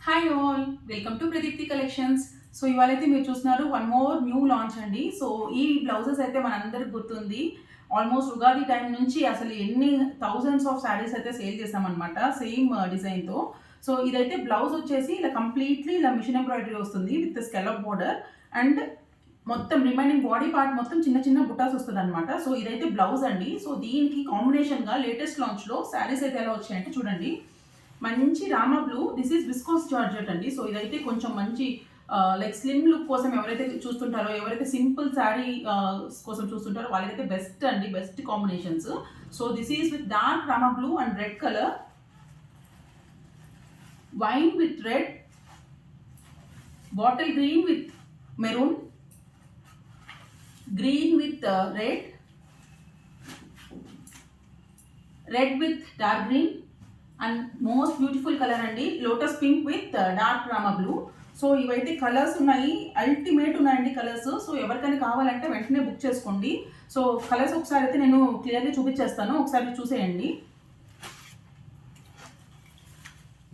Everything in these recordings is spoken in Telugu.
Hi all, welcome to Pradeepthi collections. So ఇవాళైతే మీరు చూస్తున్నారు వన్ మోర్ న్యూ లాంచ్ అండి. సో ఈ బ్లౌజెస్ అయితే మనందరికి గుర్తుంది. ఆల్మోస్ట్ ఉగాది టైం నుంచి అసలు ఎన్ని థౌజండ్స్ ఆఫ్ శారీస్ అయితే సేల్ చేసామన్నమాట సేమ్ డిజైన్తో. సో ఇదైతే బ్లౌజ్ వచ్చేసి ఇలా కంప్లీట్లీ ఇలా మిషన్ ఎంబ్రాయిడరీ వస్తుంది విత్ స్కెలప్ బోర్డర్ అండ్ మొత్తం రిమైనింగ్ బాడీ పార్ట్ మొత్తం చిన్న చిన్న బుట్టాస్ వస్తుంది అనమాట. సో ఇదైతే బ్లౌజ్ అండి. సో దీనికి కాంబినేషన్గా లేటెస్ట్ లాంచ్లో శారీస్ అయితే ఎలా వచ్చాయంటే చూడండి. మంచి Rama blue, this is viscose georgette అండి. సో ఇదైతే కొంచెం మంచి లైక్ స్లిమ్ లుక్ కోసం ఎవరైతే చూస్తుంటారో, ఎవరైతే సింపుల్ శారీ కోసం చూస్తుంటారో వాళ్ళకైతే బెస్ట్ అండి, best combinations. So this is with dark Rama blue and red colour, wine with red, bottle green with maroon, green with red, red with dark green and most beautiful colour అండి lotus pink with dark Rama blue. So ఇవైతే కలర్స్ ఉన్నాయి, అల్టిమేట్ ఉన్నాయండి కలర్స్. సో ఎవరికైనా కావాలంటే వెంటనే బుక్ చేసుకోండి. సో కలర్స్ ఒకసారి అయితే నేను క్లియర్గా చూపించేస్తాను, ఒకసారి చూసేయండి.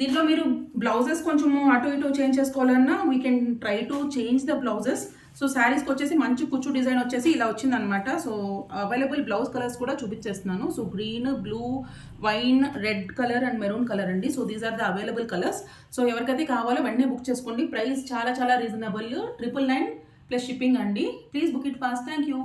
దీంట్లో మీరు బ్లౌజెస్ కొంచెం అటు ఇటు చేంజ్ చేసుకోవాలన్నా we can try to change the blouses. So శారీస్కి వచ్చేసి మంచి కుచ్చు డిజైన్ వచ్చేసి ఇలా వచ్చిందనమాట. సో అవైలబుల్ బ్లౌజ్ కలర్స్ కూడా చూపించేస్తున్నాను. So green, blue, wine, red colour and maroon colour అండి. So these are the available colours. So ఎవరికైతే కావాలో వెంటనే బుక్ చేసుకోండి. ప్రైస్ చాలా చాలా రీజనబుల్, 999 ప్లస్ షిప్పింగ్ అండి. Please book it fast. Thank you.